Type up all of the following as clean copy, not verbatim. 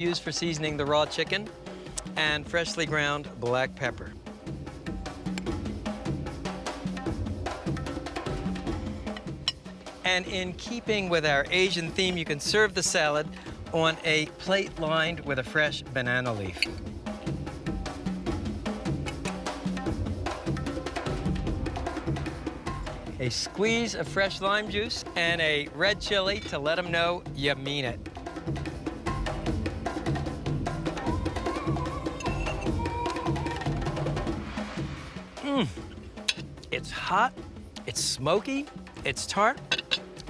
used for seasoning the raw chicken, and freshly ground black pepper. And in keeping with our Asian theme, you can serve the salad on a plate lined with a fresh banana leaf. A squeeze of fresh lime juice and a red chili to let them know you mean it. It's hot, it's smoky, it's tart.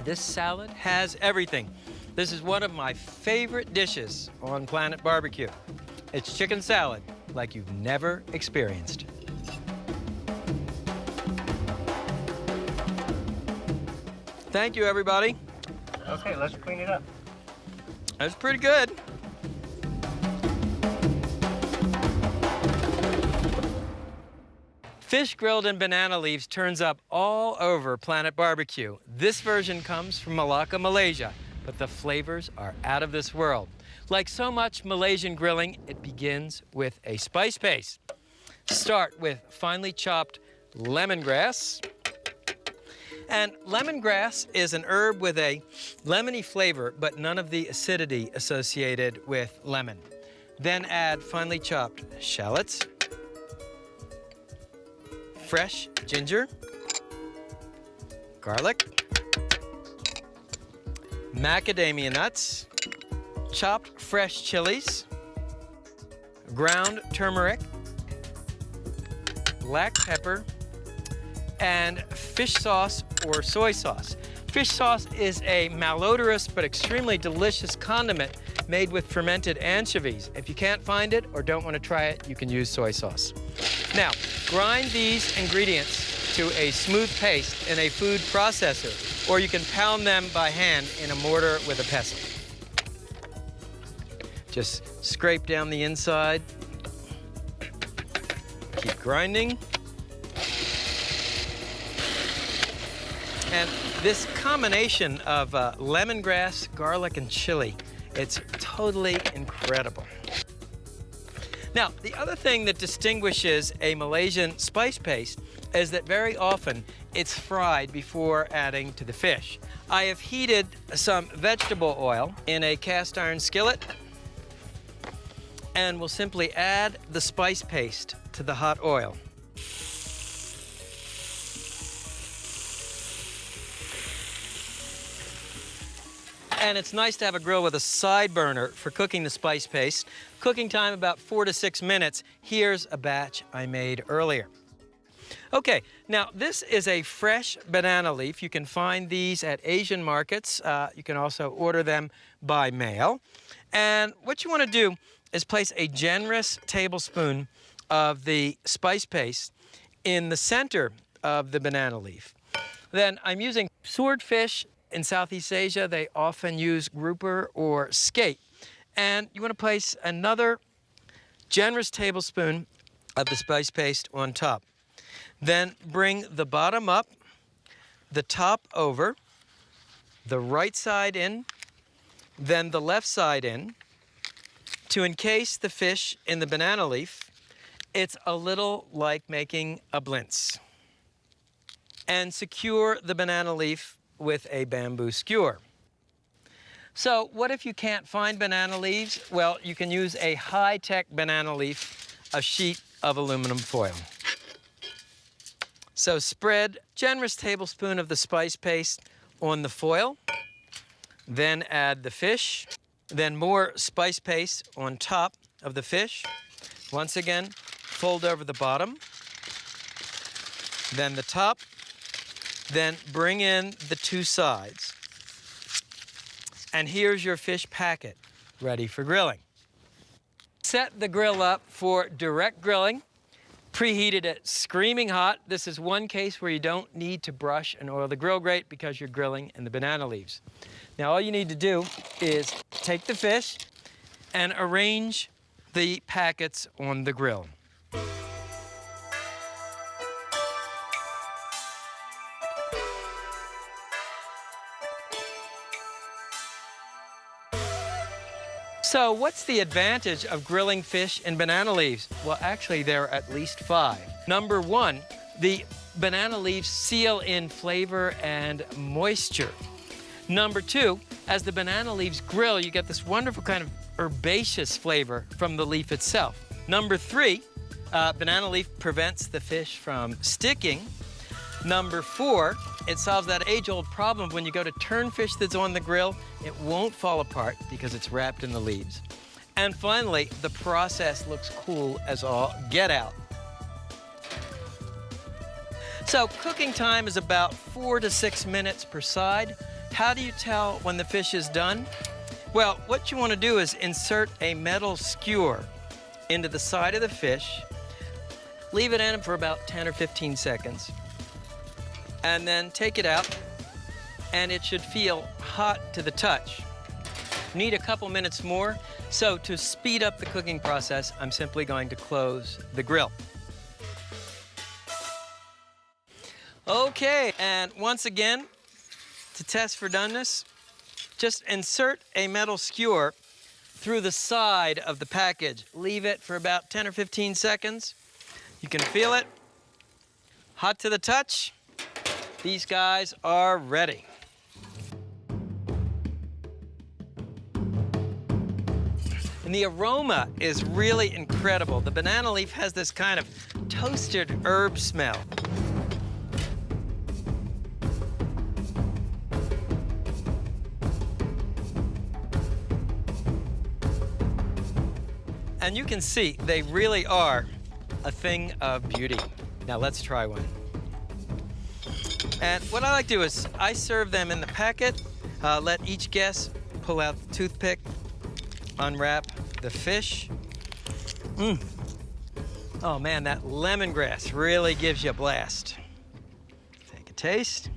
This salad has everything. This is one of my favorite dishes on Planet Barbecue. It's chicken salad like you've never experienced. Thank you, everybody. Okay, let's clean it up. That's pretty good. Fish grilled in banana leaves turns up all over Planet Barbecue. This version comes from Malacca, Malaysia, but the flavors are out of this world. Like so much Malaysian grilling, it begins with a spice paste. Start with finely chopped lemongrass. And lemongrass is an herb with a lemony flavor, but none of the acidity associated with lemon. Then add finely chopped shallots, fresh ginger, garlic, macadamia nuts, chopped fresh chilies, ground turmeric, black pepper, and fish sauce or soy sauce. Fish sauce is a malodorous but extremely delicious condiment made with fermented anchovies. If you can't find it or don't want to try it, you can use soy sauce. Now, grind these ingredients to a smooth paste in a food processor, or you can pound them by hand in a mortar with a pestle. Just scrape down the inside. Keep grinding. And this combination of lemongrass, garlic, and chili, it's totally incredible. Now, the other thing that distinguishes a Malaysian spice paste is that very often it's fried before adding to the fish. I have heated some vegetable oil in a cast iron skillet and will simply add the spice paste to the hot oil. And it's nice to have a grill with a side burner for cooking the spice paste. Cooking time about 4 to 6 minutes. Here's a batch I made earlier. Okay, now this is a fresh banana leaf. You can find these at Asian markets. You can also order them by mail. And what you want to do is place a generous tablespoon of the spice paste in the center of the banana leaf. Then I'm using swordfish. In Southeast Asia, they often use grouper or skate. And you want to place another generous tablespoon of the spice paste on top. Then bring the bottom up, the top over, the right side in, then the left side in. To encase the fish in the banana leaf, it's a little like making a blintz. And secure the banana leaf with a bamboo skewer. So what if you can't find banana leaves? Well, you can use a high-tech banana leaf, a sheet of aluminum foil. So spread generous tablespoon of the spice paste on the foil, then add the fish, then more spice paste on top of the fish. Once again, fold over the bottom, then the top, then bring in the two sides. And here's your fish packet, ready for grilling. Set the grill up for direct grilling. Preheated it screaming hot. This is one case where you don't need to brush and oil the grill grate because you're grilling in the banana leaves. Now all you need to do is take the fish and arrange the packets on the grill. So So what's the advantage of grilling fish in banana leaves? Well, actually, there are at least 5. Number 1, the banana leaves seal in flavor and moisture. Number 2, as the banana leaves grill, you get this wonderful kind of herbaceous flavor from the leaf itself. Number 3, banana leaf prevents the fish from sticking. Number 4, it solves that age-old problem when you go to turn fish that's on the grill, it won't fall apart because it's wrapped in the leaves. And finally, the process looks cool as all get out. So cooking time is about 4 to 6 minutes per side. How do you tell when the fish is done? Well, what you want to do is insert a metal skewer into the side of the fish, leave it in for about 10 or 15 seconds, and then take it out, and it should feel hot to the touch. Need a couple minutes more, so to speed up the cooking process, I'm simply going to close the grill. Okay, and once again, to test for doneness, just insert a metal skewer through the side of the package. Leave it for about 10 or 15 seconds. You can feel it. Hot to the touch. These guys are ready. And the aroma is really incredible. The banana leaf has this kind of toasted herb smell. And you can see they really are a thing of beauty. Now let's try one. And what I like to do is I serve them in the packet, let each guest pull out the toothpick, unwrap the fish. Oh man, that lemongrass really gives you a blast. Take a taste.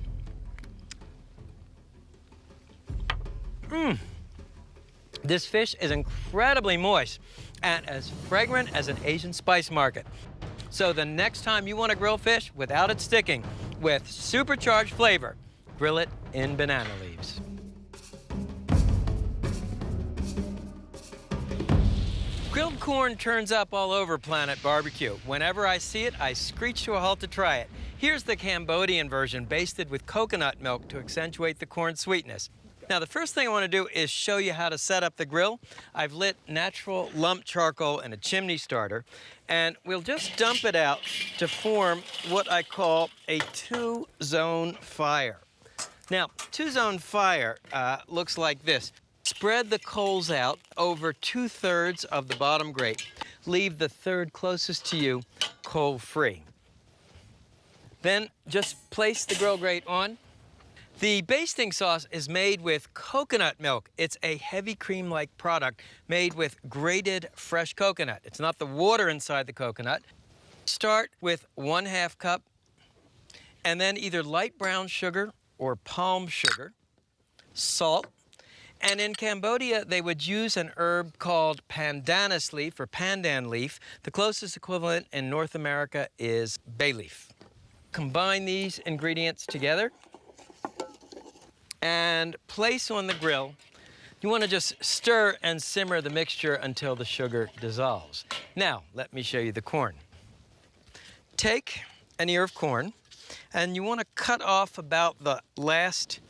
This fish is incredibly moist and as fragrant as an Asian spice market. So the next time you want to grill fish without it sticking, with supercharged flavor, grill it in banana leaves. Grilled corn turns up all over Planet Barbecue. Whenever I see it, I screech to a halt to try it. Here's the Cambodian version, basted with coconut milk to accentuate the corn sweetness. Now, the first thing I want to do is show you how to set up the grill. I've lit natural lump charcoal in a chimney starter, and we'll just dump it out to form what I call a 2-zone fire. Now, 2-zone fire looks like this. Spread the coals out over 2/3 of the bottom grate. Leave the third closest to you coal-free. Then just place the grill grate on. The basting sauce is made with coconut milk. It's a heavy cream-like product made with grated fresh coconut. It's not the water inside the coconut. Start with 1/2 cup, and then either light brown sugar or palm sugar, salt, and in Cambodia, they would use an herb called pandanus leaf or pandan leaf. The closest equivalent in North America is bay leaf. Combine these ingredients together and place on the grill. You want to just stir and simmer the mixture until the sugar dissolves. Now, let me show you the corn. Take an ear of corn, and you want to cut off about the last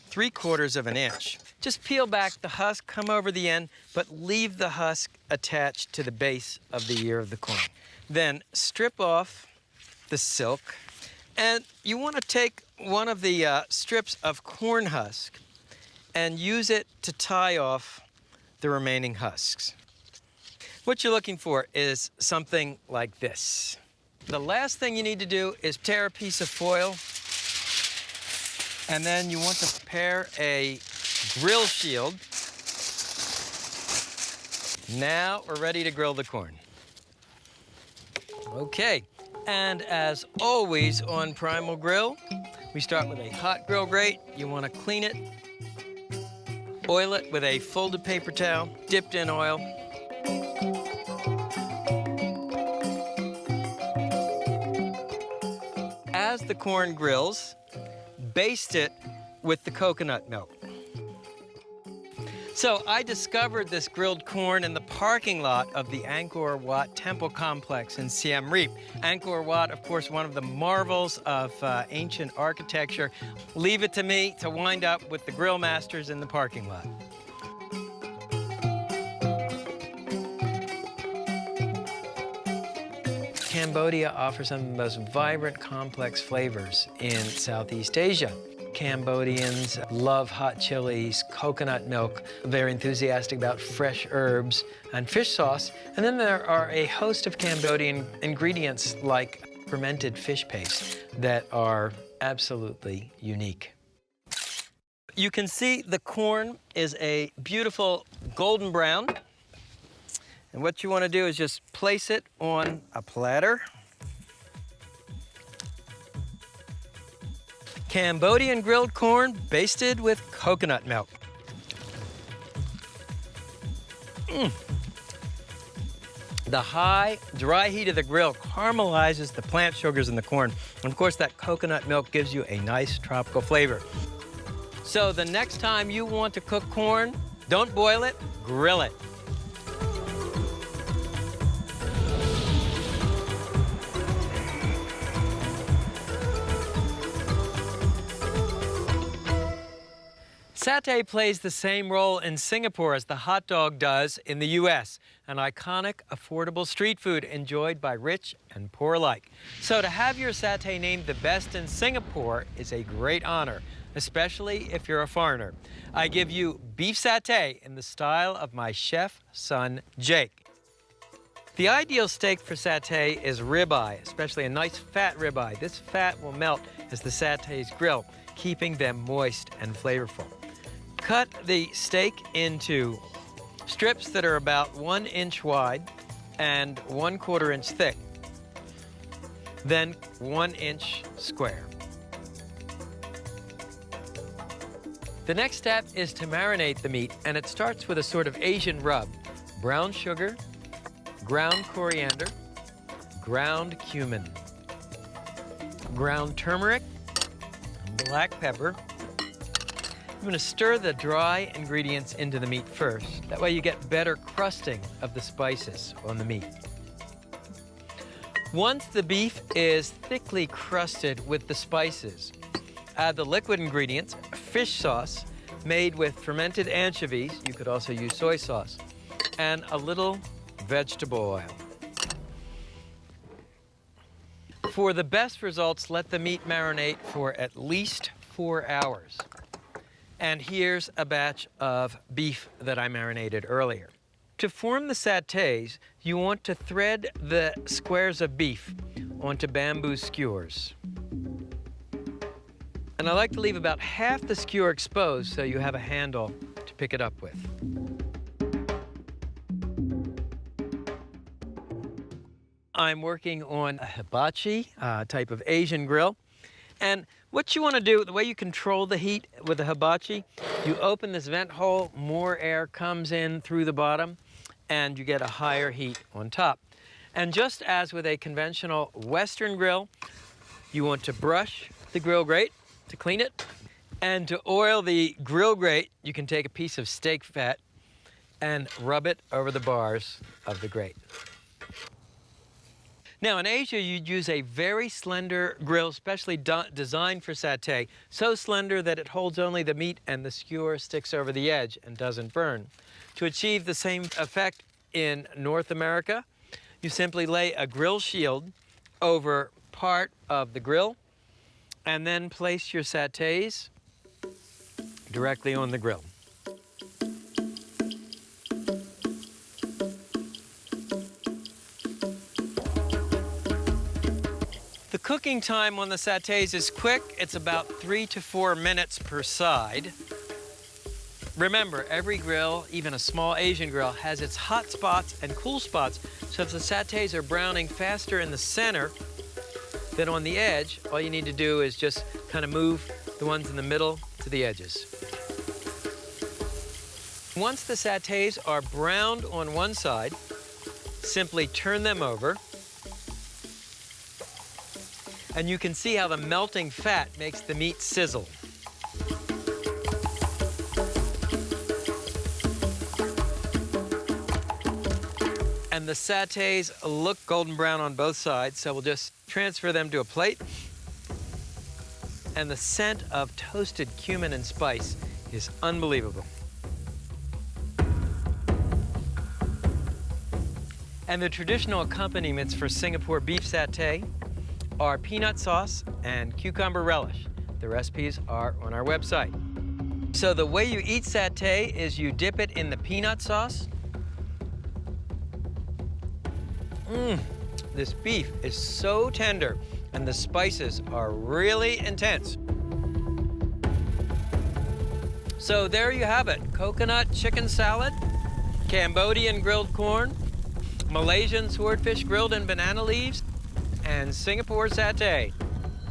3/4 of an inch. Just peel back the husk, come over the end, but leave the husk attached to the base of the ear of the corn. Then strip off the silk, and you want to take one of the strips of corn husk and use it to tie off the remaining husks. What you're looking for is something like this. The last thing you need to do is tear a piece of foil, and then you want to prepare a grill shield. Now we're ready to grill the corn. Okay, and as always on Primal Grill, we start with a hot grill grate. You want to clean it, oil it with a folded paper towel dipped in oil. As the corn grills, baste it with the coconut milk. So I discovered this grilled corn in the parking lot of the Angkor Wat Temple Complex in Siem Reap. Angkor Wat, of course, one of the marvels of ancient architecture. Leave it to me to wind up with the grill masters in the parking lot. Cambodia offers some of the most vibrant, complex flavors in Southeast Asia. Cambodians love hot chilies, coconut milk, very enthusiastic about fresh herbs and fish sauce. And then there are a host of Cambodian ingredients like fermented fish paste that are absolutely unique. You can see the corn is a beautiful golden brown. And what you want to do is just place it on a platter. Cambodian grilled corn basted with coconut milk. The high, dry heat of the grill caramelizes the plant sugars in the corn. And of course, that coconut milk gives you a nice tropical flavor. So the next time you want to cook corn, don't boil it, grill it. Satay plays the same role in Singapore as the hot dog does in the U.S., an iconic, affordable street food enjoyed by rich and poor alike. So to have your satay named the best in Singapore is a great honor, especially if you're a foreigner. I give you beef satay in the style of my chef son, Jake. The ideal steak for satay is ribeye, especially a nice fat ribeye. This fat will melt as the satays grill, keeping them moist and flavorful. Cut the steak into strips that are about 1 inch wide and 1/4 inch thick, then 1 inch square. The next step is to marinate the meat, and it starts with a sort of Asian rub: brown sugar, ground coriander, ground cumin, ground turmeric, black pepper. I'm going to stir the dry ingredients into the meat first. That way you get better crusting of the spices on the meat. Once the beef is thickly crusted with the spices, add the liquid ingredients, fish sauce made with fermented anchovies, you could also use soy sauce, and a little vegetable oil. For the best results, let the meat marinate for at least 4 hours. And here's a batch of beef that I marinated earlier. To form the satays, you want to thread the squares of beef onto bamboo skewers. And I like to leave about half the skewer exposed so you have a handle to pick it up with. I'm working on a hibachi type of Asian grill. And what you want to do, the way you control the heat with the hibachi, you open this vent hole, more air comes in through the bottom, and you get a higher heat on top. And just as with a conventional Western grill, you want to brush the grill grate to clean it. And to oil the grill grate, you can take a piece of steak fat and rub it over the bars of the grate. Now, in Asia, you'd use a very slender grill, specially designed for satay, so slender that it holds only the meat and the skewer sticks over the edge and doesn't burn. To achieve the same effect in North America, you simply lay a grill shield over part of the grill and then place your satays directly on the grill. The cooking time on the satays is quick. It's about 3 to 4 minutes per side. Remember, every grill, even a small Asian grill, has its hot spots and cool spots. So if the satays are browning faster in the center than on the edge, all you need to do is just kind of move the ones in the middle to the edges. Once the satays are browned on one side, simply turn them over. And you can see how the melting fat makes the meat sizzle. And the satays look golden brown on both sides, so we'll just transfer them to a plate. And the scent of toasted cumin and spice is unbelievable. And the traditional accompaniments for Singapore beef satay are peanut sauce and cucumber relish. The recipes are on our website. So the way you eat satay is you dip it in the peanut sauce. This beef is so tender and the spices are really intense. So there you have it, coconut chicken salad, Cambodian grilled corn, Malaysian swordfish grilled in banana leaves, and Singapore satay.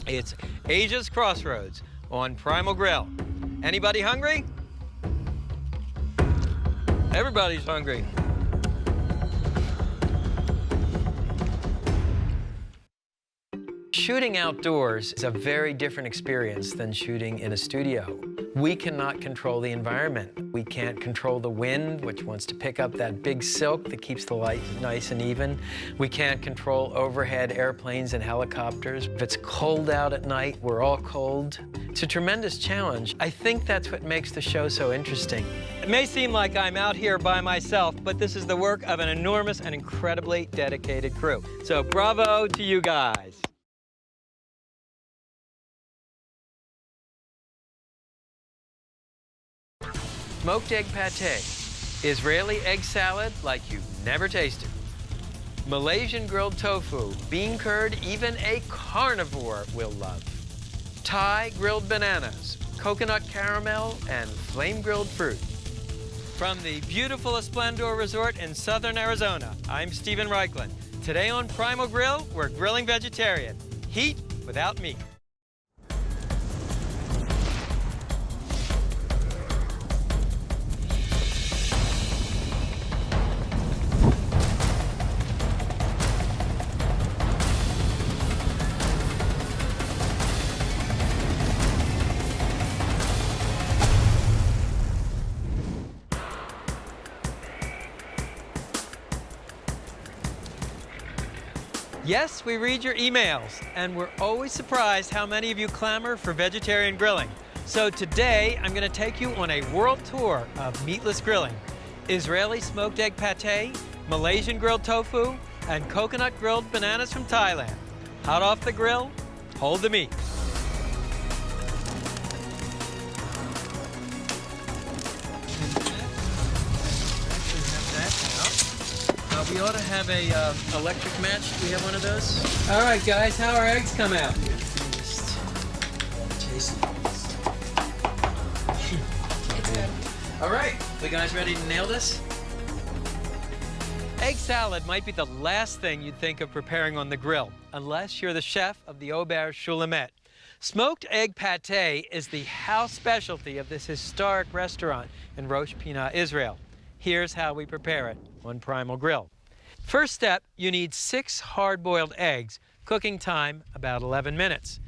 It's Asia's Crossroads on Primal Grill. Anybody hungry? Everybody's hungry. Shooting outdoors is a very different experience than shooting in a studio. We cannot control the environment. We can't control the wind, which wants to pick up that big silk that keeps the light nice and even. We can't control overhead airplanes and helicopters. If it's cold out at night, we're all cold. It's a tremendous challenge. I think that's what makes the show so interesting. It may seem like I'm out here by myself, but this is the work of an enormous and incredibly dedicated crew. So bravo to you guys. Smoked egg pate, Israeli egg salad like you've never tasted, Malaysian grilled tofu, bean curd even a carnivore will love, Thai grilled bananas, coconut caramel, and flame grilled fruit. From the beautiful Esplendor Resort in southern Arizona, I'm Stephen Reichlin. Today on Primal Grill, we're grilling vegetarian, heat without meat. Yes, we read your emails, and we're always surprised how many of you clamor for vegetarian grilling. So today, I'm going to take you on a world tour of meatless grilling. Israeli smoked egg pate, Malaysian grilled tofu, and coconut grilled bananas from Thailand. Hot off the grill, hold the meat. We ought to have a electric match. Do we have one of those? All right, guys, how our eggs come out? It's good. All right, you guys ready to nail this? Egg salad might be the last thing you'd think of preparing on the grill, unless you're the chef of the Auberge Shulamit. Smoked egg pate is the house specialty of this historic restaurant in Rosh Pinah, Israel. Here's how we prepare it on Primal Grill. First step, you need 6 hard-boiled eggs, cooking time about 11 minutes.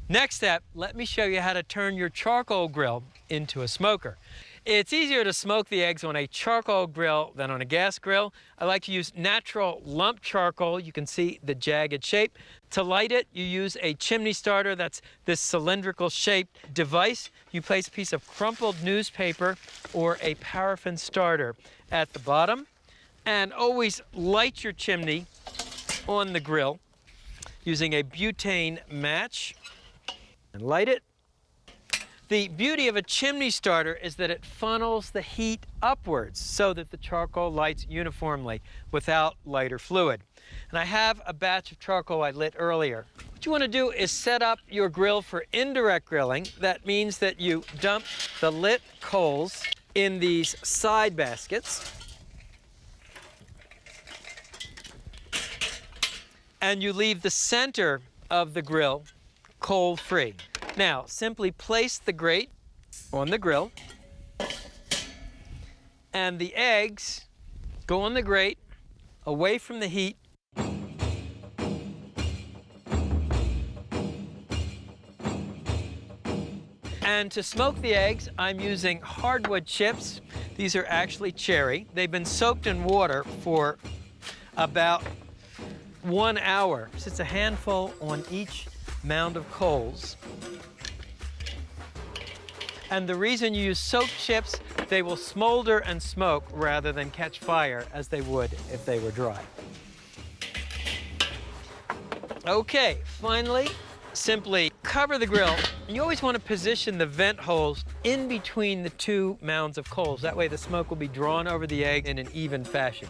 Next step, let me show you how to turn your charcoal grill into a smoker. It's easier to smoke the eggs on a charcoal grill than on a gas grill. I like to use natural lump charcoal. You can see the jagged shape. To light it, you use a chimney starter. That's this cylindrical shaped device. You place a piece of crumpled newspaper or a paraffin starter at the bottom. And always light your chimney on the grill using a butane match and light it. The beauty of a chimney starter is that it funnels the heat upwards so that the charcoal lights uniformly without lighter fluid. And I have a batch of charcoal I lit earlier. What you want to do is set up your grill for indirect grilling. That means that you dump the lit coals in these side baskets. And you leave the center of the grill coal-free. Now, simply place the grate on the grill, and the eggs go on the grate, away from the heat. And to smoke the eggs, I'm using hardwood chips. These are actually cherry. They've been soaked in water for about 1 hour. So it's a handful on each mound of coals. And the reason you use soaked chips, they will smolder and smoke rather than catch fire as they would if they were dry. Okay, finally, simply cover the grill. You always want to position the vent holes in between the two mounds of coals. That way the smoke will be drawn over the egg in an even fashion.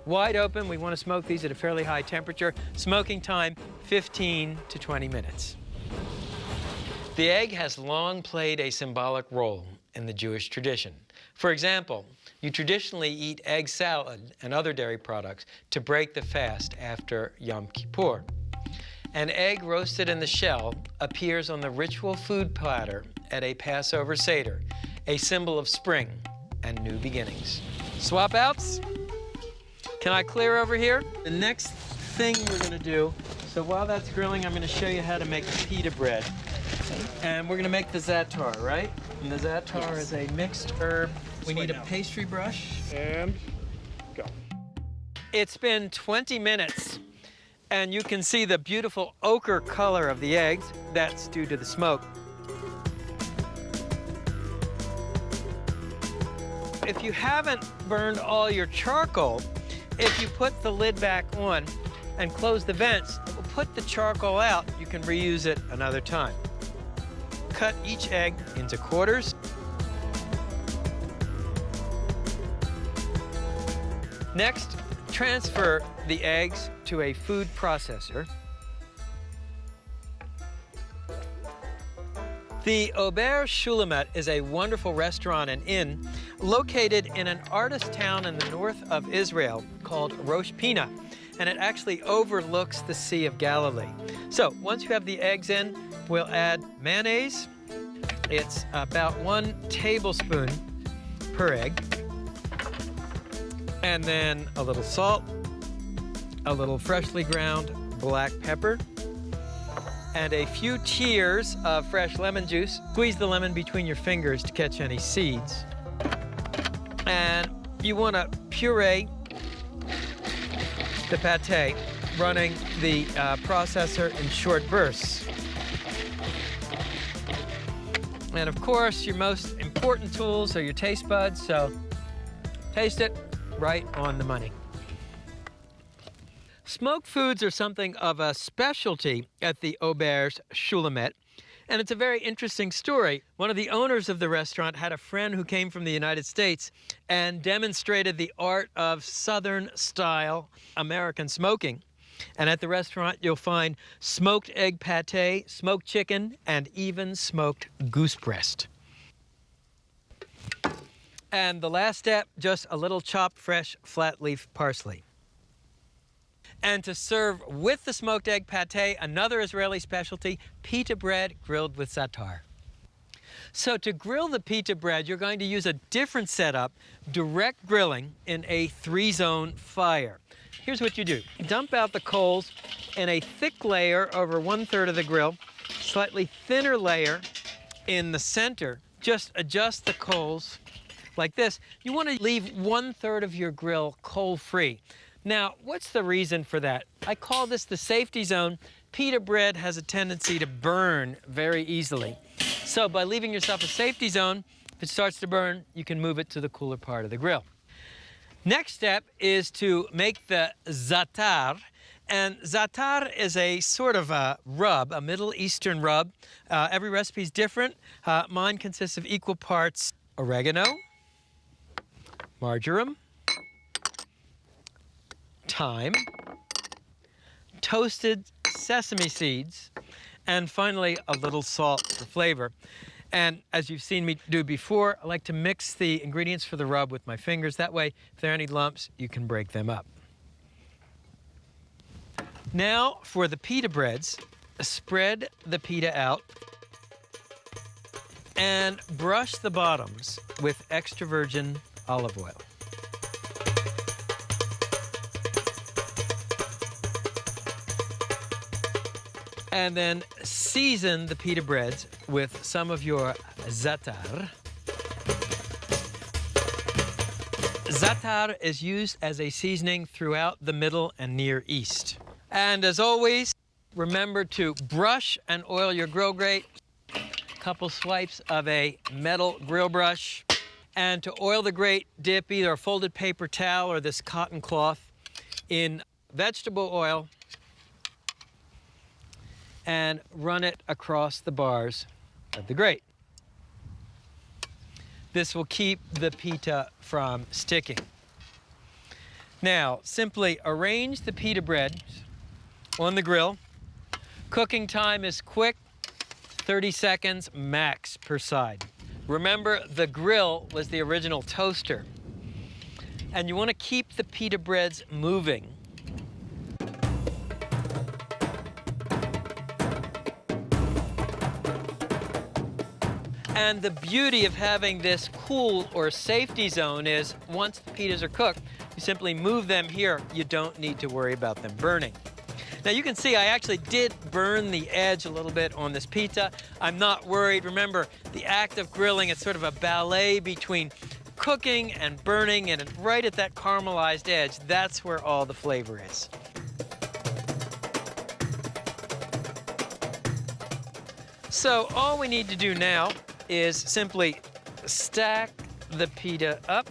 Wide open, we want to smoke these at a fairly high temperature. Smoking time, 15 to 20 minutes. The egg has long played a symbolic role in the Jewish tradition. For example, you traditionally eat egg salad and other dairy products to break the fast after Yom Kippur. An egg roasted in the shell appears on the ritual food platter at a Passover Seder, a symbol of spring and new beginnings. Swap outs? Can I clear over here? The next thing we're going to do, so while that's grilling, I'm going to show you how to make pita bread. And we're going to make the za'atar, right? And the za'atar is a mixed herb. We need a pastry brush. And go. It's been 20 minutes, and you can see the beautiful ochre color of the eggs. That's due to the smoke. If you haven't burned all your charcoal, if you put the lid back on and close the vents, it will put the charcoal out. You can reuse it another time. Cut each egg into quarters. Next, transfer the eggs to a food processor. The Auberge Shulamit is a wonderful restaurant and inn located in an artist town in the north of Israel called Rosh Pinah, and it actually overlooks the Sea of Galilee. So once you have the eggs in, we'll add mayonnaise. It's about 1 tablespoon per egg. And then a little salt, a little freshly ground black pepper, and a few tears of fresh lemon juice. Squeeze the lemon between your fingers to catch any seeds. And you want to puree the pate, running the processor in short bursts. And of course, your most important tools are your taste buds, so taste it right on the money. Smoked foods are something of a specialty at the Auberge Shulamit, and it's a very interesting story. One of the owners of the restaurant had a friend who came from the United States and demonstrated the art of Southern-style American smoking. And at the restaurant, you'll find smoked egg pate, smoked chicken, and even smoked goose breast. And the last step, just a little chopped fresh flat leaf parsley. And to serve with the smoked egg pate, another Israeli specialty, pita bread grilled with za'atar. So to grill the pita bread, you're going to use a different setup, direct grilling in a 3-zone fire. Here's what you do. Dump out the coals in a thick layer over 1/3 of the grill, slightly thinner layer in the center. Just adjust the coals like this. You want to leave 1/3 of your grill coal-free. Now, what's the reason for that? I call this the safety zone. Pita bread has a tendency to burn very easily. So by leaving yourself a safety zone, if it starts to burn, you can move it to the cooler part of the grill. Next step is to make the za'atar. And za'atar is a sort of a rub, a Middle Eastern rub. Every recipe is different. Mine consists of equal parts oregano, marjoram, thyme, toasted sesame seeds, and finally a little salt for flavor. And as you've seen me do before, I like to mix the ingredients for the rub with my fingers. That way, if there are any lumps, you can break them up. Now for the pita breads, spread the pita out and brush the bottoms with extra virgin olive oil. And then season the pita breads with some of your za'atar. Za'atar is used as a seasoning throughout the Middle and Near East. And as always, remember to brush and oil your grill grate. Couple swipes of a metal grill brush. And to oil the grate, dip either a folded paper towel or this cotton cloth in vegetable oil and run it across the bars of the grate. This will keep the pita from sticking. Now, simply arrange the pita bread on the grill. Cooking time is quick, 30 seconds max per side. Remember, the grill was the original toaster. And you want to keep the pita breads moving. And the beauty of having this cool or safety zone is once the pitas are cooked, you simply move them here. You don't need to worry about them burning. Now you can see I actually did burn the edge a little bit on this pita. I'm not worried. Remember, the act of grilling, it's sort of a ballet between cooking and burning, and right at that caramelized edge, that's where all the flavor is. So all we need to do now is simply stack the pita up,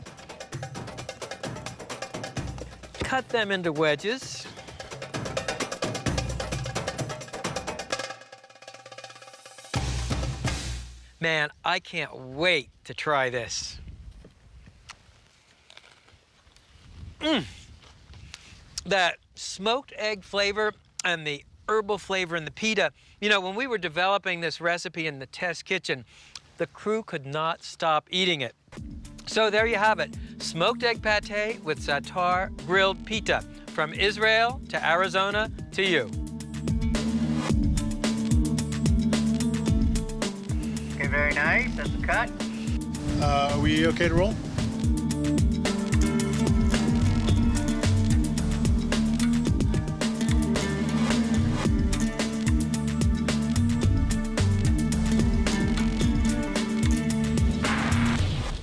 cut them into wedges, man, I can't wait to try this. That smoked egg flavor and the herbal flavor in the pita. You know, when we were developing this recipe in the test kitchen, the crew could not stop eating it. So there you have it, smoked egg pate with za'atar grilled pita, from Israel to Arizona to you. Okay, very nice. That's a cut. Are we okay to roll?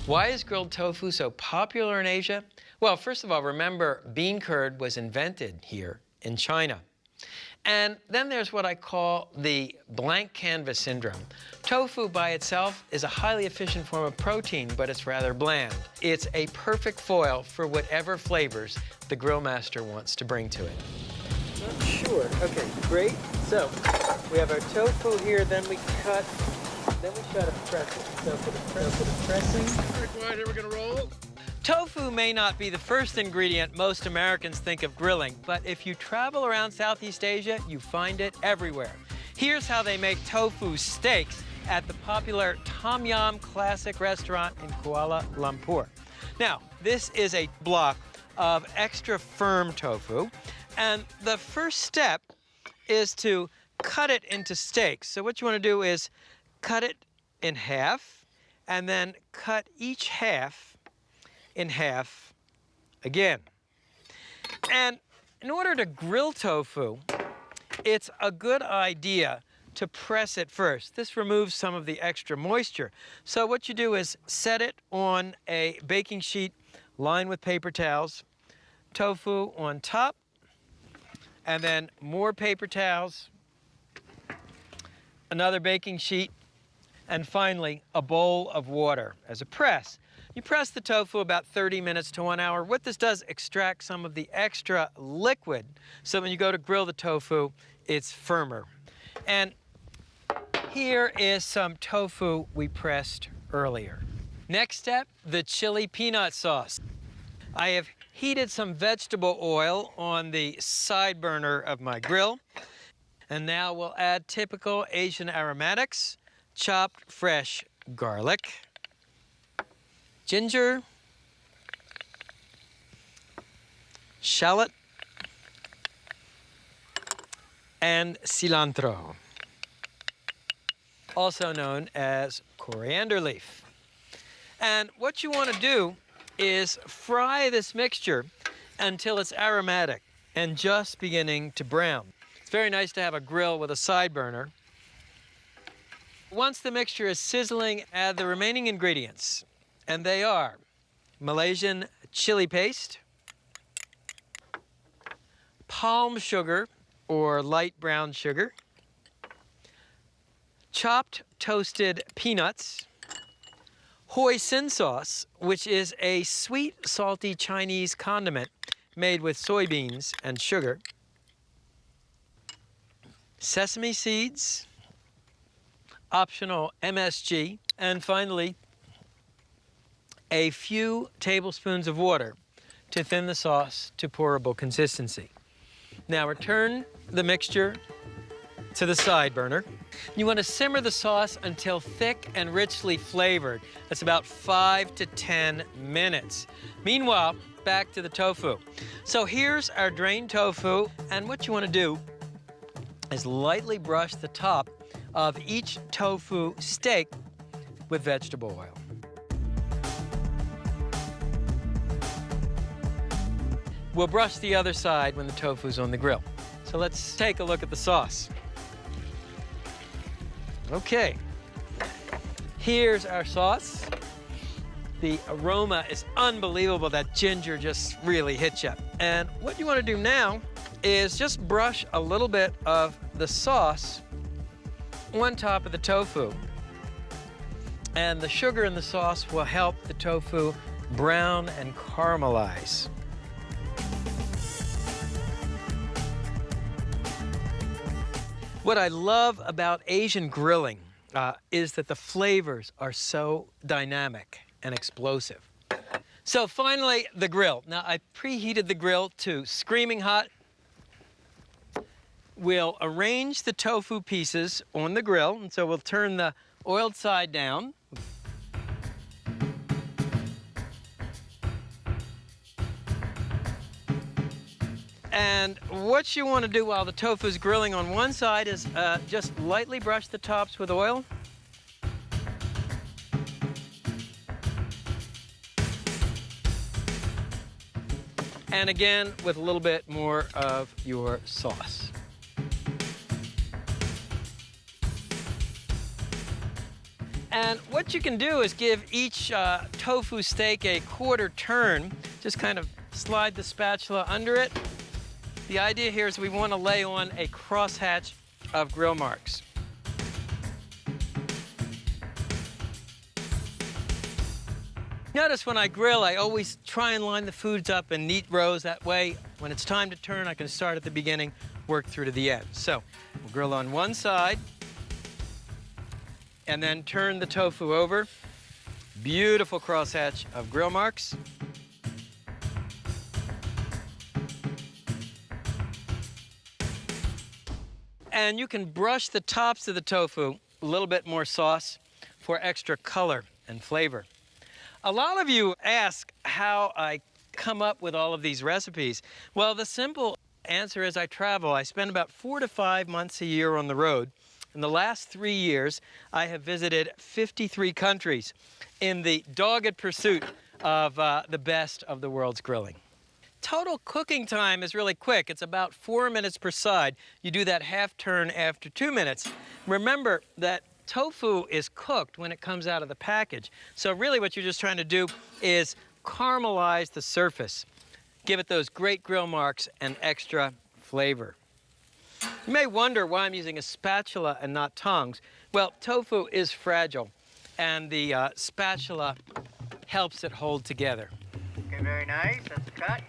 Why is grilled tofu so popular in Asia? Well, first of all, remember, bean curd was invented here in China. And then there's what I call the blank canvas syndrome. Tofu by itself is a highly efficient form of protein, but it's rather bland. It's a perfect foil for whatever flavors the grill master wants to bring to it. Sure, okay, great. So we have our tofu here, then we cut. Then we try to press it. So for the pressing. Very quiet, here we're gonna roll. Tofu may not be the first ingredient most Americans think of grilling, but if you travel around Southeast Asia, you find it everywhere. Here's how they make tofu steaks at the popular Tom Yum Classic restaurant in Kuala Lumpur. Now, this is a block of extra firm tofu, and the first step is to cut it into steaks. So what you want to do is cut it in half, and then cut each half in half again. And in order to grill tofu, it's a good idea to press it first. This removes some of the extra moisture. So what you do is set it on a baking sheet lined with paper towels, tofu on top, and then more paper towels, another baking sheet, and finally, a bowl of water as a press. You press the tofu about 30 minutes to 1 hour. What this does, extract some of the extra liquid, so when you go to grill the tofu, it's firmer. And here is some tofu we pressed earlier. Next step, the chili peanut sauce. I have heated some vegetable oil on the side burner of my grill. And now we'll add typical Asian aromatics, chopped fresh garlic, ginger, shallot, and cilantro, also known as coriander leaf. And what you want to do is fry this mixture until it's aromatic and just beginning to brown. It's very nice to have a grill with a side burner. Once the mixture is sizzling, add the remaining ingredients, and they are Malaysian chili paste, palm sugar or light brown sugar, chopped toasted peanuts, hoisin sauce, which is a sweet, salty Chinese condiment made with soybeans and sugar, sesame seeds, optional MSG, and finally, a few tablespoons of water to thin the sauce to pourable consistency. Now return the mixture to the side burner. You want to simmer the sauce until thick and richly flavored. That's about 5 to 10 minutes. Meanwhile, back to the tofu. So here's our drained tofu, and what you want to do is lightly brush the top of each tofu steak with vegetable oil. We'll brush the other side when the tofu's on the grill. So let's take a look at the sauce. Okay, here's our sauce. The aroma is unbelievable. That ginger just really hits you. And what you want to do now is just brush a little bit of the sauce on top of the tofu. And the sugar in the sauce will help the tofu brown and caramelize. What I love about Asian grilling is that the flavors are so dynamic and explosive. So finally, the grill. Now, I preheated the grill to screaming hot. We'll arrange the tofu pieces on the grill, and so we'll turn the oiled side down. And what you want to do while the tofu is grilling on one side is just lightly brush the tops with oil. And again, with a little bit more of your sauce. And what you can do is give each tofu steak a quarter turn. Just kind of slide the spatula under it. The idea here is we want to lay on a crosshatch of grill marks. Notice when I grill, I always try and line the foods up in neat rows. That way, when it's time to turn, I can start at the beginning, work through to the end. So we'll grill on one side, and then turn the tofu over. Beautiful crosshatch of grill marks. And you can brush the tops of the tofu, a little bit more sauce for extra color and flavor. A lot of you ask how I come up with all of these recipes. Well, the simple answer is I travel. I spend about 4 to 5 months a year on the road. In the last 3 years, I have visited 53 countries in the dogged pursuit of the best of the world's grilling. Total cooking time is really quick. It's about 4 minutes per side. You do that half turn after 2 minutes. Remember that tofu is cooked when it comes out of the package. So really what you're just trying to do is caramelize the surface. Give it those great grill marks and extra flavor. You may wonder why I'm using a spatula and not tongs. Well, tofu is fragile, and the spatula helps it hold together. Okay, very nice. That's a cut.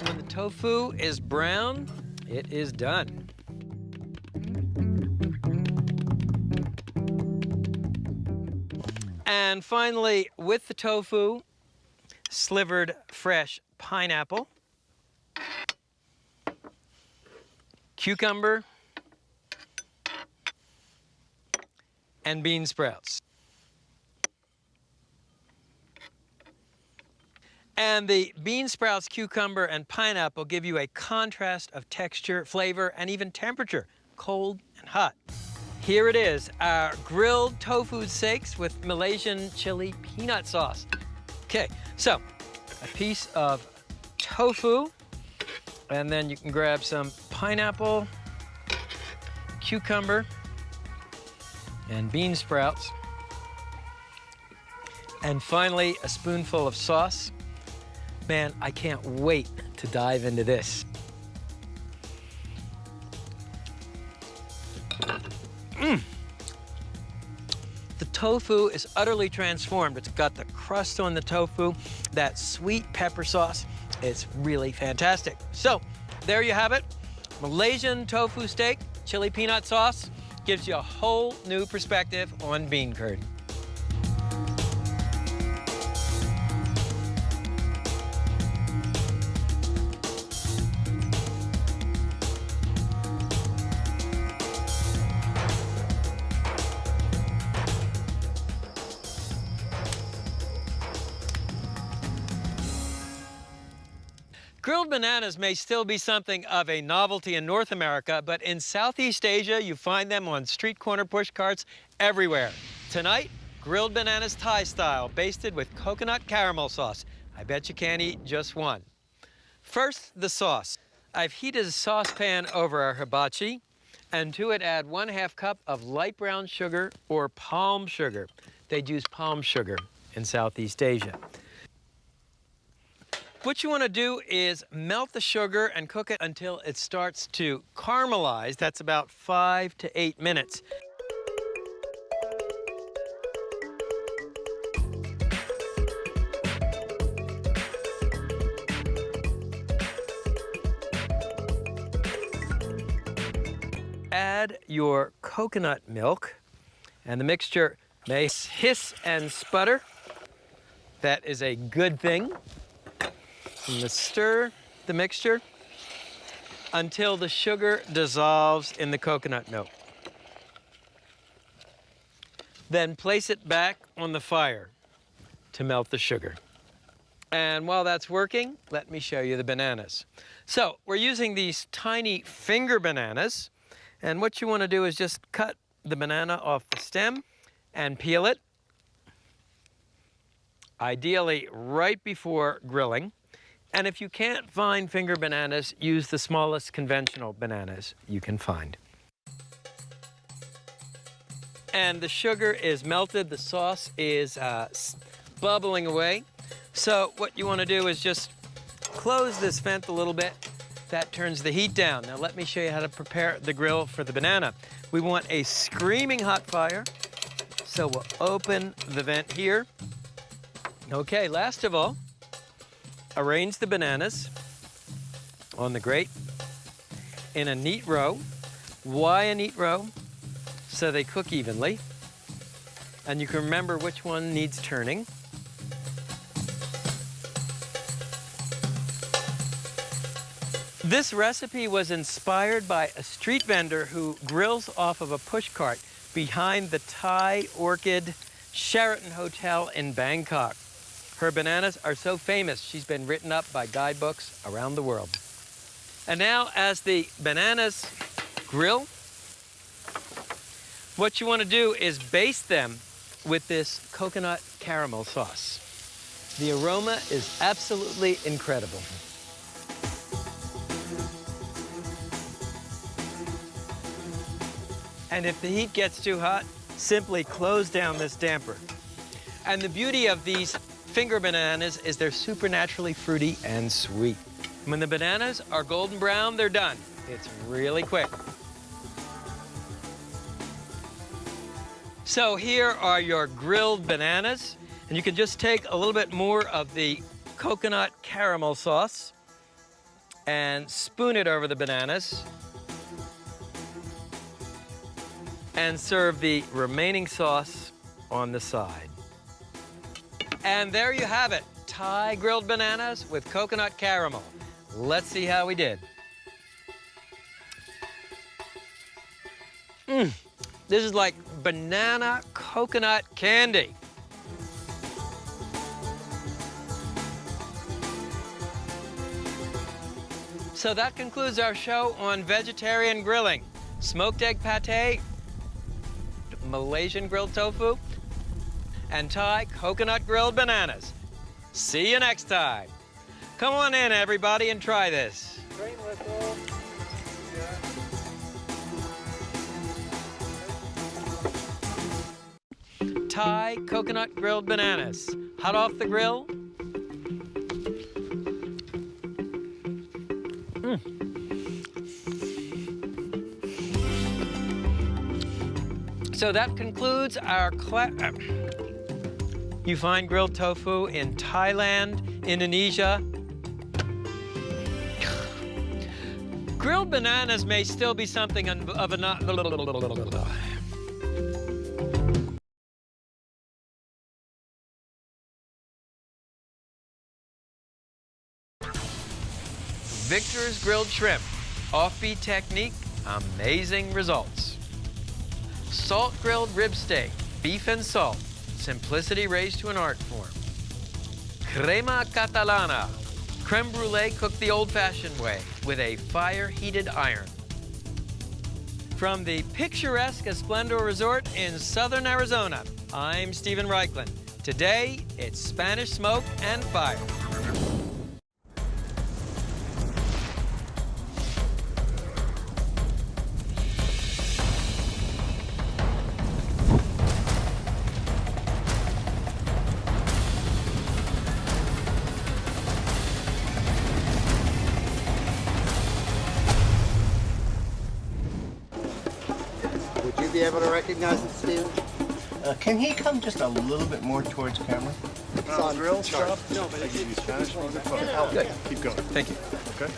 When the tofu is brown, it is done. And finally, with the tofu, slivered fresh pineapple, cucumber, and bean sprouts. And the bean sprouts, cucumber, and pineapple give you a contrast of texture, flavor, and even temperature, cold and hot. Here it is, our grilled tofu steaks with Malaysian chili peanut sauce. Okay, so a piece of tofu, and then you can grab some pineapple, cucumber, and bean sprouts. And finally, a spoonful of sauce. Man, I can't wait to dive into this. The tofu is utterly transformed. It's got the crust on the tofu, that sweet pepper sauce. It's really fantastic. So, there you have it. Malaysian tofu steak, chili peanut sauce, gives you a whole new perspective on bean curd. Grilled bananas may still be something of a novelty in North America, but in Southeast Asia, you find them on street corner push carts everywhere. Tonight, grilled bananas Thai style, basted with coconut caramel sauce. I bet you can't eat just one. First, the sauce. I've heated a saucepan over our hibachi, and to it add 1/2 cup of light brown sugar or palm sugar. They'd use palm sugar in Southeast Asia. What you want to do is melt the sugar and cook it until it starts to caramelize. That's about 5 to 8 minutes. Add your coconut milk, and the mixture may hiss and sputter. That is a good thing. And stir the mixture until the sugar dissolves in the coconut milk. Then place it back on the fire to melt the sugar. And while that's working, let me show you the bananas. So we're using these tiny finger bananas, and what you want to do is just cut the banana off the stem and peel it, ideally right before grilling. And if you can't find finger bananas, use the smallest conventional bananas you can find. And the sugar is melted, the sauce is bubbling away. So what you want to do is just close this vent a little bit. That turns the heat down. Now let me show you how to prepare the grill for the banana. We want a screaming hot fire. So we'll open the vent here. Okay, last of all, arrange the bananas on the grate in a neat row. Why a neat row? So they cook evenly. And you can remember which one needs turning. This recipe was inspired by a street vendor who grills off of a pushcart behind the Thai Orchid Sheraton Hotel in Bangkok. Her bananas are so famous, she's been written up by guidebooks around the world. And now, as the bananas grill, what you want to do is baste them with this coconut caramel sauce. The aroma is absolutely incredible. And if the heat gets too hot, simply close down this damper. And the beauty of these finger bananas is they're supernaturally fruity and sweet. When the bananas are golden brown, they're done. It's really quick. So here are your grilled bananas, and you can just take a little bit more of the coconut caramel sauce and spoon it over the bananas and serve the remaining sauce on the side. And there you have it, Thai grilled bananas with coconut caramel. Let's see how we did. This is like banana coconut candy. So that concludes our show on vegetarian grilling. Smoked egg pate, Malaysian grilled tofu, and Thai coconut grilled bananas. See you next time. Come on in, everybody, and try this. Train whistle. Thai coconut grilled bananas. Hot off the grill. So that concludes our You find grilled tofu in Thailand, Indonesia. Grilled bananas may still be something of a Victor's grilled shrimp. Offbeat technique, amazing results. Salt grilled rib steak, beef and salt. Simplicity raised to an art form. Crema catalana. Creme brulee cooked the old-fashioned way with a fire-heated iron. From the picturesque Esplendor Resort in southern Arizona, I'm Stephen Reichlin. Today, it's Spanish smoke and fire. Would you be able to recognize it, Steven? Can he come just a little bit more towards camera? It's on Grill chart. shop? No, but it's Spanish music. Okay, keep going. Thank you. Okay.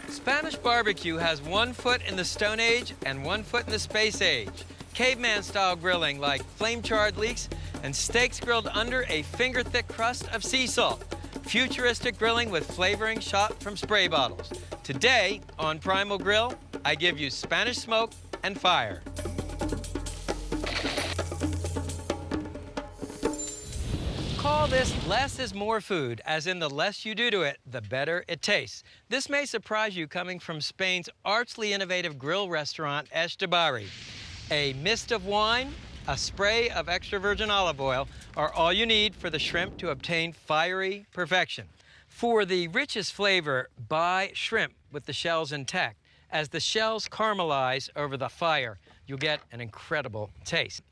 Spanish barbecue has 1 foot in the Stone Age and 1 foot in the Space Age. Caveman-style grilling like flame-charred leeks and steaks grilled under a finger-thick crust of sea salt. Futuristic grilling with flavoring shot from spray bottles. Today, on Primal Grill, I give you Spanish smoke and fire. Call this less is more food, as in the less you do to it, the better it tastes. This may surprise you coming from Spain's archly innovative grill restaurant, Echtabari. A mist of wine, a spray of extra virgin olive oil are all you need for the shrimp to obtain fiery perfection. For the richest flavor, buy shrimp with the shells intact. As the shells caramelize over the fire, you'll get an incredible taste.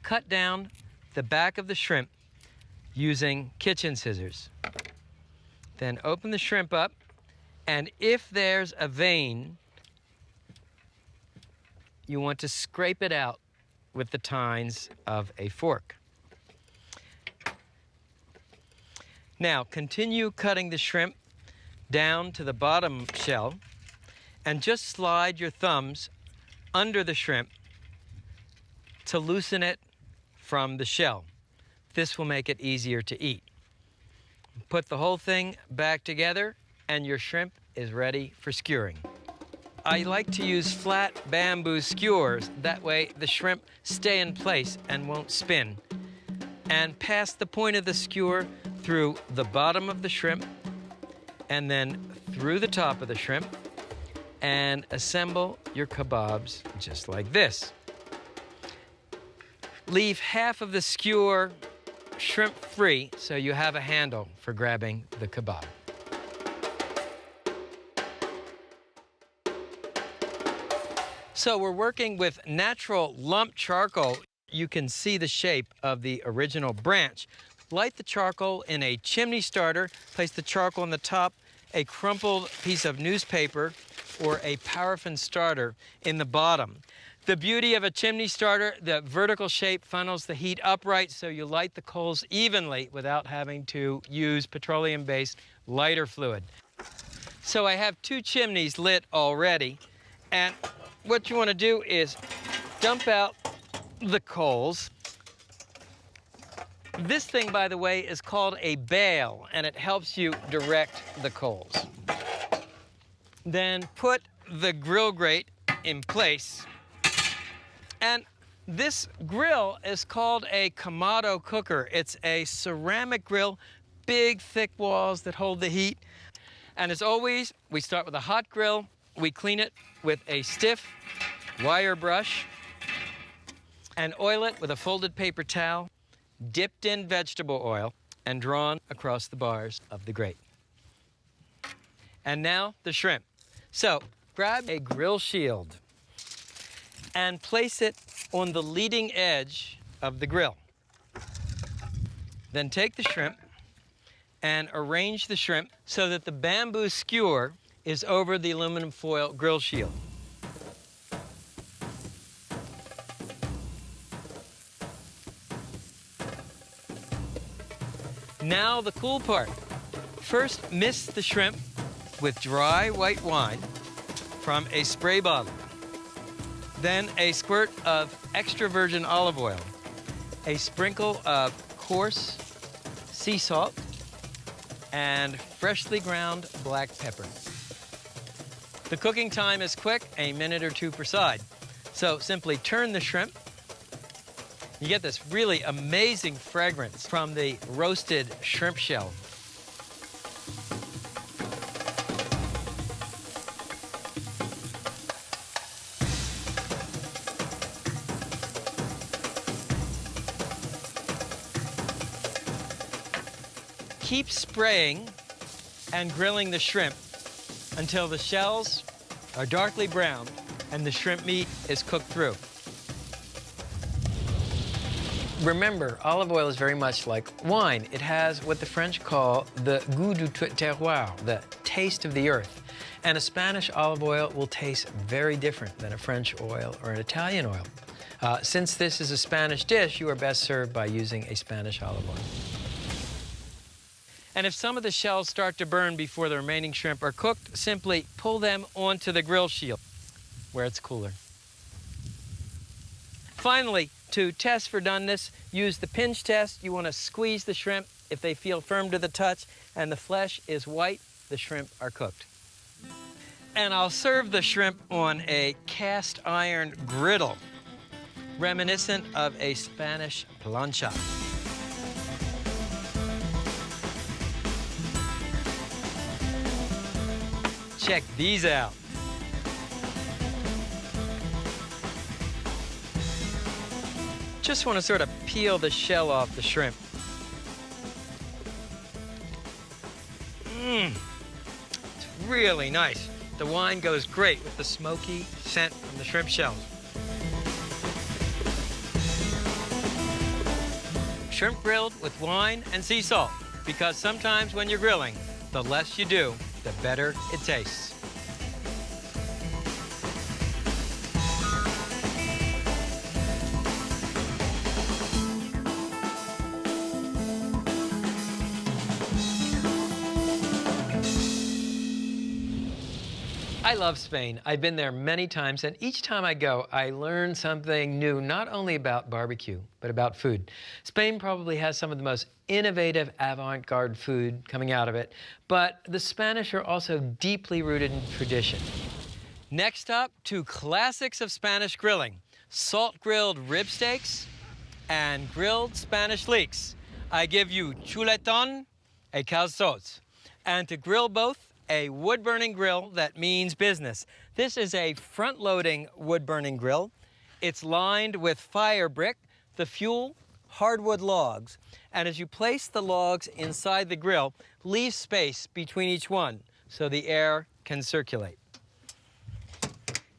Cut down the back of the shrimp using kitchen scissors. Then open the shrimp up, and if there's a vein, you want to scrape it out with the tines of a fork. Now, continue cutting the shrimp down to the bottom shell and just slide your thumbs under the shrimp to loosen it from the shell. This will make it easier to eat. Put the whole thing back together and your shrimp is ready for skewering. I like to use flat bamboo skewers. That way the shrimp stay in place and won't spin. And pass the point of the skewer through the bottom of the shrimp and then through the top of the shrimp and assemble your kebabs just like this. Leave half of the skewer shrimp free so you have a handle for grabbing the kebab. So we're working with natural lump charcoal. You can see the shape of the original branch. Light the charcoal in a chimney starter. Place the charcoal on the top, a crumpled piece of newspaper or a paraffin starter in the bottom. The beauty of a chimney starter, the vertical shape funnels the heat upright so you light the coals evenly without having to use petroleum-based lighter fluid. So I have 2 chimneys lit already, and what you want to do is dump out the coals. This thing, by the way, is called a bail, and it helps you direct the coals. Then put the grill grate in place. And this grill is called a Kamado cooker. It's a ceramic grill, big, thick walls that hold the heat. And as always, we start with a hot grill. We clean it with a stiff wire brush and oil it with a folded paper towel, dipped in vegetable oil, and drawn across the bars of the grate. And now the shrimp. So grab a grill shield and place it on the leading edge of the grill. Then take the shrimp and arrange the shrimp so that the bamboo skewer is over the aluminum foil grill shield. Now the cool part. First, mist the shrimp with dry white wine from a spray bottle. Then a squirt of extra virgin olive oil, a sprinkle of coarse sea salt, and freshly ground black pepper. The cooking time is quick, a minute or two per side. So simply turn the shrimp. You get this really amazing fragrance from the roasted shrimp shell. Keep spraying and grilling the shrimp until the shells are darkly brown and the shrimp meat is cooked through. Remember, olive oil is very much like wine. It has what the French call the goût du terroir, the taste of the earth. And a Spanish olive oil will taste very different than a French oil or an Italian oil. Since this is a Spanish dish, you are best served by using a Spanish olive oil. And if some of the shells start to burn before the remaining shrimp are cooked, simply pull them onto the grill shield where it's cooler. Finally, to test for doneness, use the pinch test. You want to squeeze the shrimp. If they feel firm to the touch and the flesh is white, the shrimp are cooked. And I'll serve the shrimp on a cast iron griddle, reminiscent of a Spanish plancha. Check these out. Just want to sort of peel the shell off the shrimp. It's really nice. The wine goes great with the smoky scent from the shrimp shells. Shrimp grilled with wine and sea salt, because sometimes when you're grilling, the less you do, the better it tastes. I love Spain. I've been there many times, and each time I go, I learn something new, not only about barbecue, but about food. Spain probably has some of the most innovative avant-garde food coming out of it, but the Spanish are also deeply rooted in tradition. Next up, two classics of Spanish grilling: salt-grilled rib steaks and grilled Spanish leeks. I give you chuletón, a calzots, and to grill both, a wood-burning grill that means business. This is a front-loading wood-burning grill. It's lined with fire brick, the fuel, hardwood logs. And as you place the logs inside the grill, leave space between each one so the air can circulate.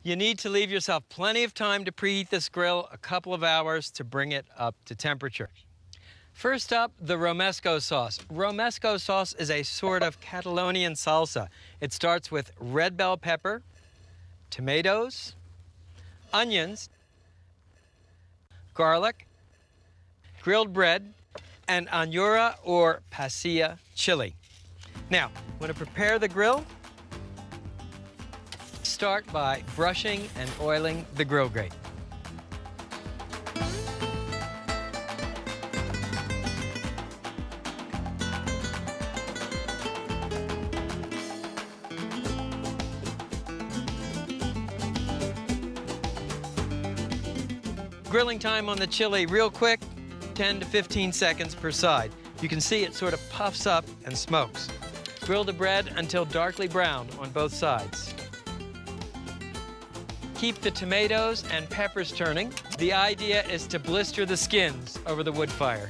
You need to leave yourself plenty of time to preheat this grill, a couple of hours to bring it up to temperature. First up, the romesco sauce. Romesco sauce is a sort of Catalonian salsa. It starts with red bell pepper, tomatoes, onions, garlic, grilled bread, and añora or pasilla chili. Now, when to prepare the grill, start by brushing and oiling the grill grate. Grilling time on the chili, real quick, 10 to 15 seconds per side. You can see it sort of puffs up and smokes. Grill the bread until darkly brown on both sides. Keep the tomatoes and peppers turning. The idea is to blister the skins over the wood fire.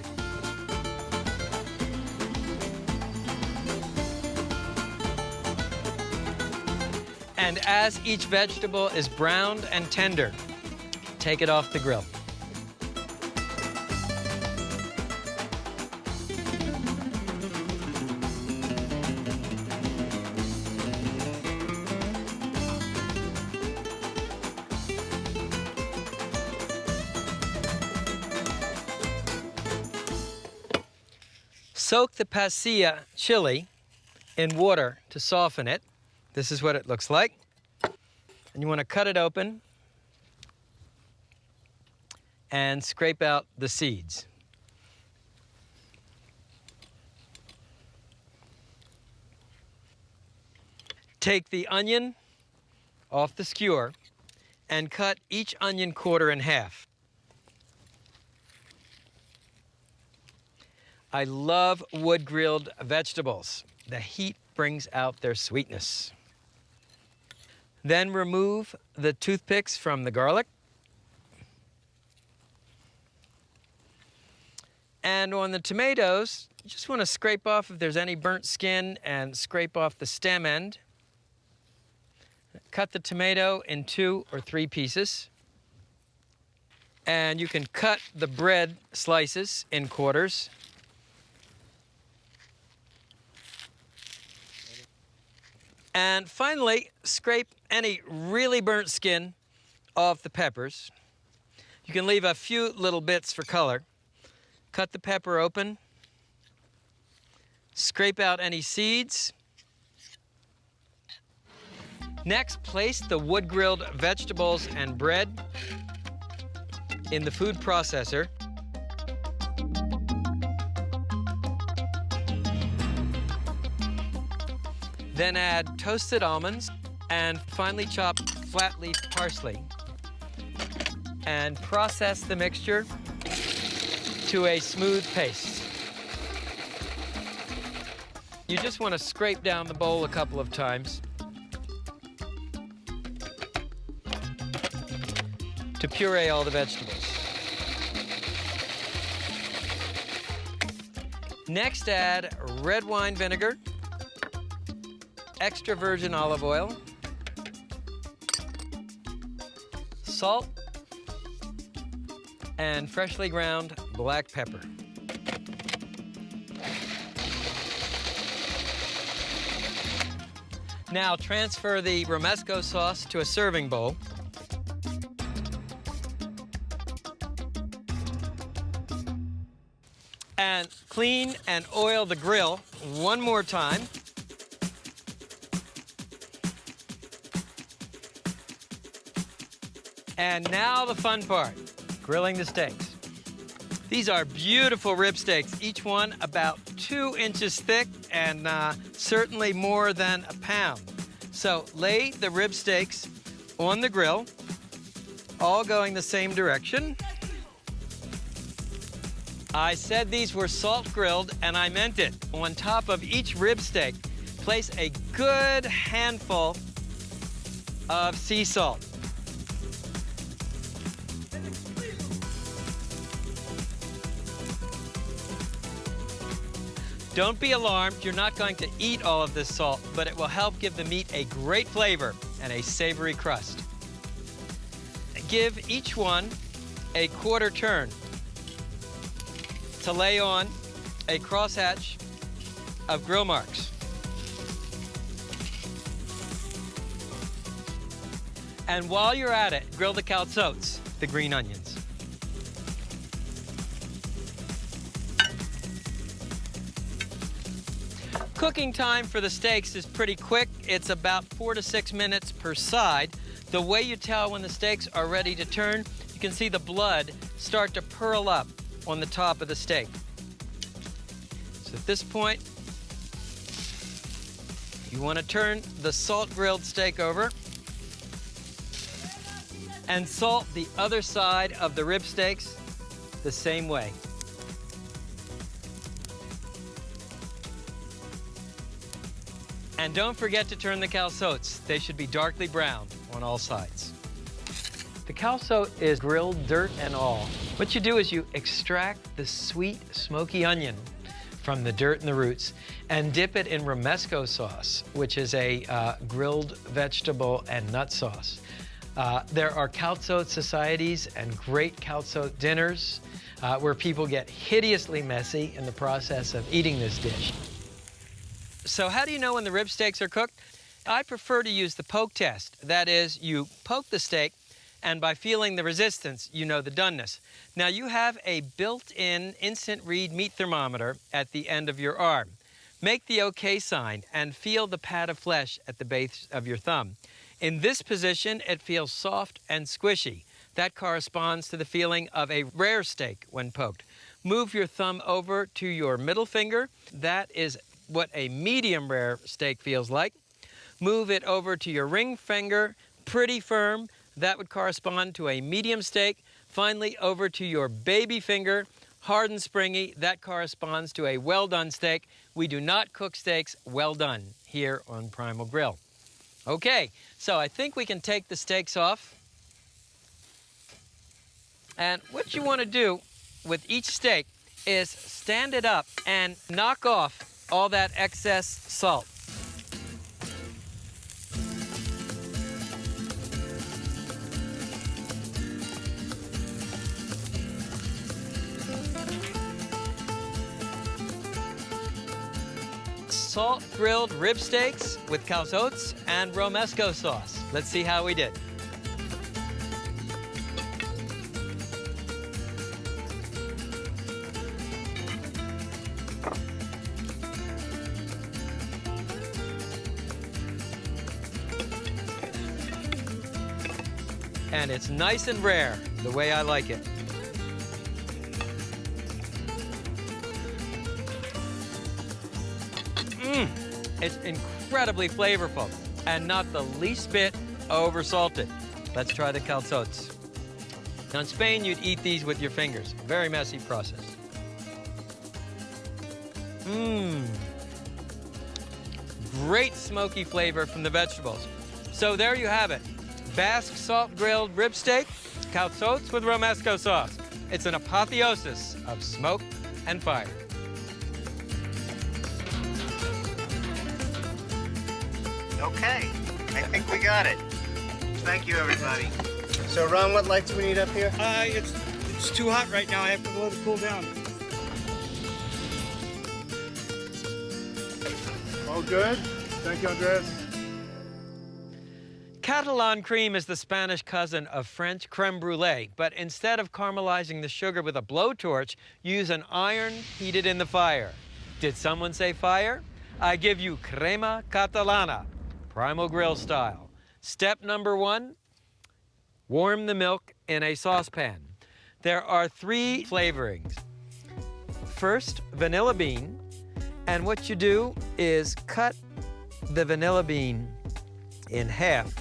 And as each vegetable is browned and tender, take it off the grill. Soak the pasilla chili in water to soften it. This is what it looks like. And you want to cut it open and scrape out the seeds. Take the onion off the skewer and cut each onion quarter in half. I love wood-grilled vegetables. The heat brings out their sweetness. Then remove the toothpicks from the garlic. And on the tomatoes, you just want to scrape off if there's any burnt skin and scrape off the stem end. Cut the tomato in 2 or 3 pieces. And you can cut the bread slices in quarters. And finally, scrape any really burnt skin off the peppers. You can leave a few little bits for color. Cut the pepper open. Scrape out any seeds. Next, place the wood-grilled vegetables and bread in the food processor. Then add toasted almonds and finely chopped flat leaf parsley. And process the mixture to a smooth paste. You just want to scrape down the bowl a couple of times to puree all the vegetables. Next, add red wine vinegar, extra virgin olive oil, salt, and freshly ground black pepper. Now transfer the romesco sauce to a serving bowl. And clean and oil the grill one more time. And now the fun part, grilling the steaks. These are beautiful rib steaks, each one about 2 inches thick and certainly more than a pound. So lay the rib steaks on the grill, all going the same direction. I said these were salt grilled, and I meant it. On top of each rib steak, place a good handful of sea salt. Don't be alarmed, you're not going to eat all of this salt, but it will help give the meat a great flavor and a savory crust. Give each one a quarter turn to lay on a crosshatch of grill marks. And while you're at it, grill the calzotes, the green onions. Cooking time for the steaks is pretty quick. It's about 4 to 6 minutes per side. The way you tell when the steaks are ready to turn, you can see the blood start to pearl up on the top of the steak. So at this point, you want to turn the salt grilled steak over and salt the other side of the rib steaks the same way. And don't forget to turn the calzotes. They should be darkly brown on all sides. The calzote is grilled dirt and all. What you do is you extract the sweet, smoky onion from the dirt and the roots and dip it in romesco sauce, which is a grilled vegetable and nut sauce. There are calzote societies and great calzote dinners where people get hideously messy in the process of eating this dish. So how do you know when the rib steaks are cooked? I prefer to use the poke test. That is, you poke the steak, and by feeling the resistance, you know the doneness. Now, you have a built-in instant read meat thermometer at the end of your arm. Make the OK sign and feel the pad of flesh at the base of your thumb. In this position, it feels soft and squishy. That corresponds to the feeling of a rare steak when poked. Move your thumb over to your middle finger. That is what a medium rare steak feels like. Move it over to your ring finger, pretty firm. That would correspond to a medium steak. Finally, over to your baby finger, hard and springy. That corresponds to a well-done steak. We do not cook steaks well done here on Primal Grill. Okay, so I think we can take the steaks off. And what you want to do with each steak is stand it up and knock off all that excess salt. Salt grilled rib steaks with calzotes and romesco sauce. Let's see how we did. And it's nice and rare, the way I like it. It's incredibly flavorful and not the least bit over-salted. Let's try the calzotes. Now in Spain, you'd eat these with your fingers. Very messy process. Great smoky flavor from the vegetables. So there you have it. Basque salt grilled rib steak, calzotes with romesco sauce. It's an apotheosis of smoke and fire. Okay, I think we got it. Thank you, everybody. So, Ron, what lights do we need up here? It's too hot right now. I have to let it cool down. All good? Thank you, Andres. Catalan cream is the Spanish cousin of French creme brulee, but instead of caramelizing the sugar with a blowtorch, use an iron heated in the fire. Did someone say fire? I give you crema catalana, Primal Grill style. Step number 1, warm the milk in a saucepan. There are 3 flavorings. First, vanilla bean, and what you do is cut the vanilla bean in half,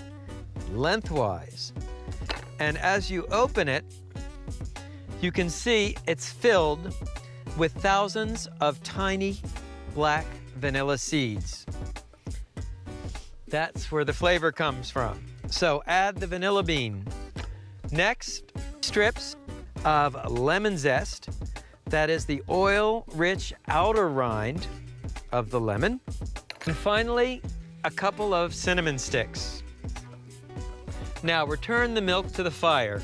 lengthwise. And as you open it, you can see it's filled with thousands of tiny black vanilla seeds. That's where the flavor comes from. So add the vanilla bean. Next, strips of lemon zest. That is the oil-rich outer rind of the lemon. And finally, a couple of cinnamon sticks. Now return the milk to the fire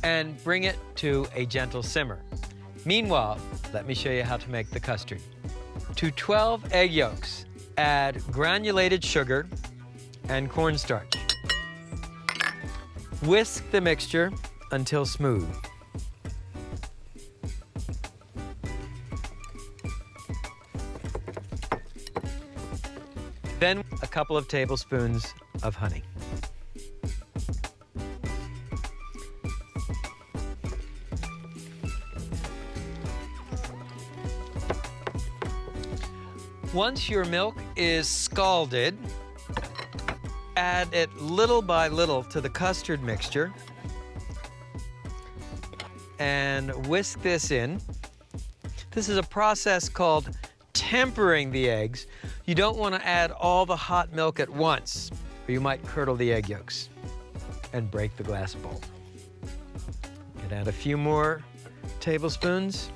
and bring it to a gentle simmer. Meanwhile, let me show you how to make the custard. To 12 egg yolks, add granulated sugar and cornstarch. Whisk the mixture until smooth. Then a couple of tablespoons of honey. Once your milk is scalded, add it little by little to the custard mixture and whisk this in. This is a process called tempering the eggs. You don't want to add all the hot milk at once, or you might curdle the egg yolks and break the glass bowl. You can add a few more tablespoons.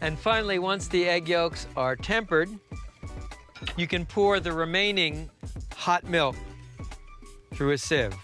And finally, once the egg yolks are tempered, you can pour the remaining hot milk through a sieve.